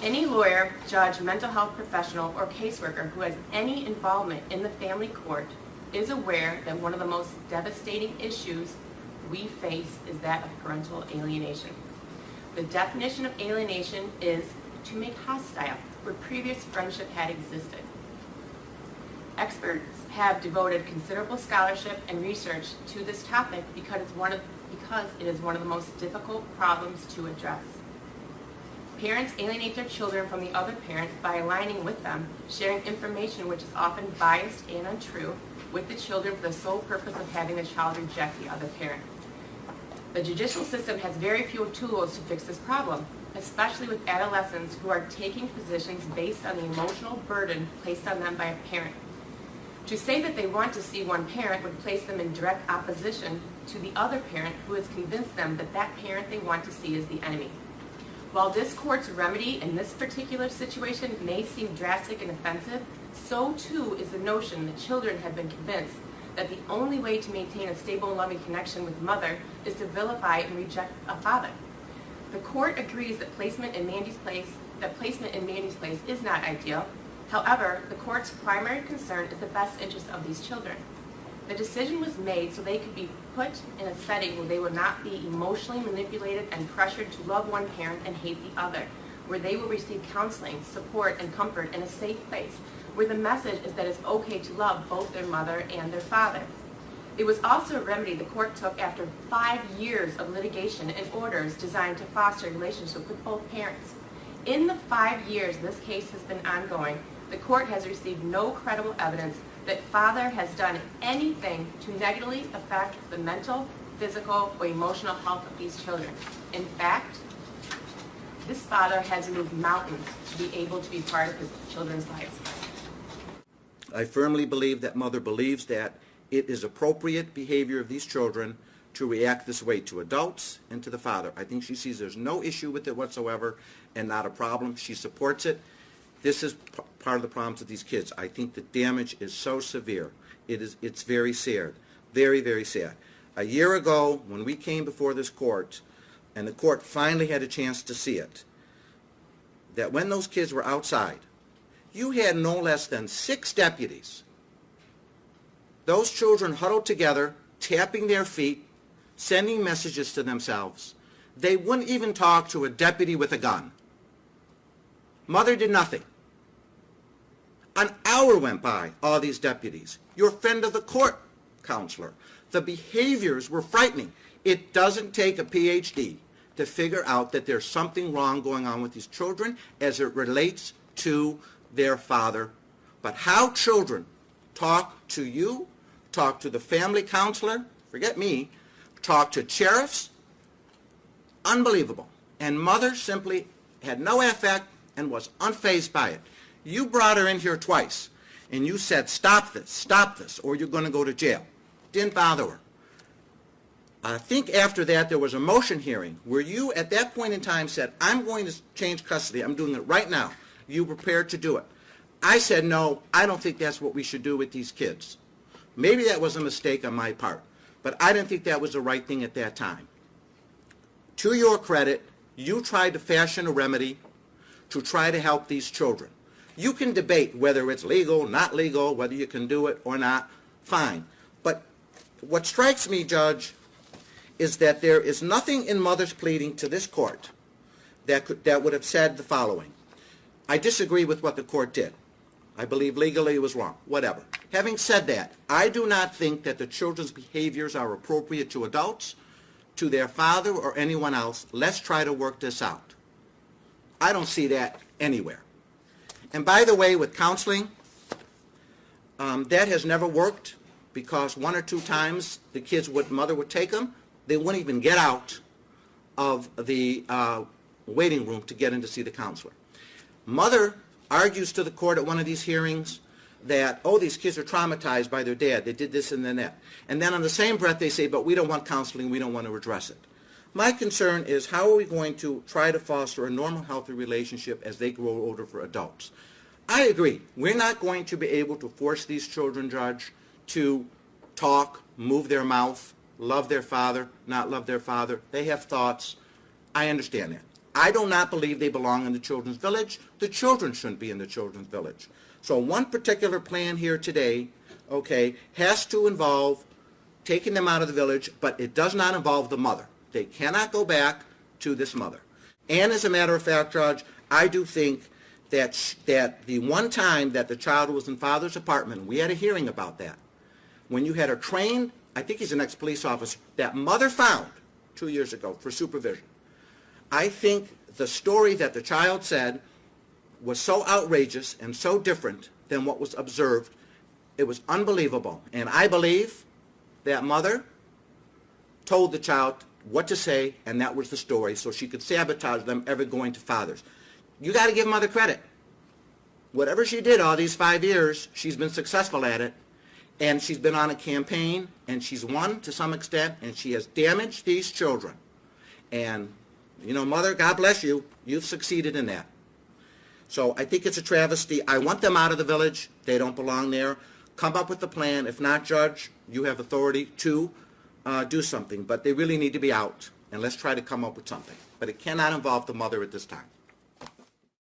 Any lawyer, judge, mental health professional, or caseworker who has any involvement in the family court is aware that one of the most devastating issues we face is that of parental alienation. The definition of alienation is to make hostile where previous friendship had existed. Experts have devoted considerable scholarship and research to this topic because it is one of the most difficult problems to address. Parents alienate their children from the other parent by aligning with them, sharing information which is often biased and untrue with the children for the sole purpose of having the child reject the other parent. The judicial system has very few tools to fix this problem, especially with adolescents who are taking positions based on the emotional burden placed on them by a parent. To say that they want to see one parent would place them in direct opposition to the other parent who has convinced them that that parent they want to see is the enemy. While this court's remedy in this particular situation may seem drastic and offensive, so too is the notion that children have been convinced that the only way to maintain a stable and loving connection with mother is to vilify and reject a father. The court agrees that placement in Mandy's place is not ideal. However, the court's primary concern is the best interest of these children. The decision was made so they could be put in a setting where they would not be emotionally manipulated and pressured to love one parent and hate the other, where they will receive counseling, support, and comfort in a safe place, where the message is that it's okay to love both their mother and their father. It was also a remedy the court took after 5 years of litigation and orders designed to foster a relationship with both parents. In the 5 years this case has been ongoing, the court has received no credible evidence that father has done anything to negatively affect the mental, physical, or emotional health of these children. In fact, this father has moved mountains to be able to be part of his children's lives. I firmly believe that mother believes that it is appropriate behavior of these children to react this way to adults and to the father. I think she sees there's no issue with it whatsoever and not a problem. She supports it. This is part of the problems of these kids. I think the damage is so severe. It's very sad. Very, very sad. A year ago, when we came before this court, and the court finally had a chance to see it, that when those kids were outside, you had no less than 6 deputies. Those children huddled together, tapping their feet, sending messages to themselves. They wouldn't even talk to a deputy with a gun. Mother did nothing. An hour went by, all these deputies. Your friend of the court counselor. The behaviors were frightening. It doesn't take a PhD to figure out that there's something wrong going on with these children as it relates to their father. But how children talk to you, talk to the family counselor, forget me, talk to sheriffs, unbelievable. And mother simply had no affect and was unfazed by it. You brought her in here twice, and you said, stop this, or you're going to go to jail. Didn't bother her. I think after that there was a motion hearing where you at that point in time said, I'm going to change custody. I'm doing it right now. You prepared to do it. I said, no, I don't think that's what we should do with these kids. Maybe that was a mistake on my part, but I didn't think that was the right thing at that time. To your credit, you tried to fashion a remedy to try to help these children. You can debate whether it's legal, not legal, whether you can do it or not, fine. But what strikes me, Judge, is that there is nothing in mother's pleading to this court that would have said the following. I disagree with what the court did. I believe legally it was wrong, whatever. Having said that, I do not think that the children's behaviors are appropriate to adults, to their father, or anyone else. Let's try to work this out. I don't see that anywhere. And by the way, with counseling, that has never worked because 1 or 2 times the kids, mother would take them, they wouldn't even get out of the waiting room to get in to see the counselor. Mother argues to the court at one of these hearings that, oh, these kids are traumatized by their dad. They did this and then that. And then on the same breath they say, but we don't want counseling. We don't want to address it. My concern is how are we going to try to foster a normal, healthy relationship as they grow older for adults? I agree. We're not going to be able to force these children, Judge, to talk, move their mouth, love their father, not love their father. They have thoughts. I understand that. I do not believe they belong in the children's village. The children shouldn't be in the children's village. So one particular plan here today, okay, has to involve taking them out of the village, but it does not involve the mother. They cannot go back to this mother. And as a matter of fact, Judge, I do think that the one time that the child was in father's apartment, we had a hearing about that, when you had a trained, I think he's an ex-police officer, that mother found 2 years ago for supervision. I think the story that the child said was so outrageous and so different than what was observed. It was unbelievable. And I believe that mother told the child what to say, and that was the story, so she could sabotage them ever going to fathers. You got to give mother credit. Whatever she did all these 5 years, she's been successful at it, and she's been on a campaign, and she's won to some extent, and she has damaged these children. And, you know, mother, God bless you. You've succeeded in that. So I think it's a travesty. I want them out of the village. They don't belong there. Come up with a plan. If not, Judge, you have authority to do something. But they really need to be out. And let's try to come up with something. But it cannot involve the mother at this time.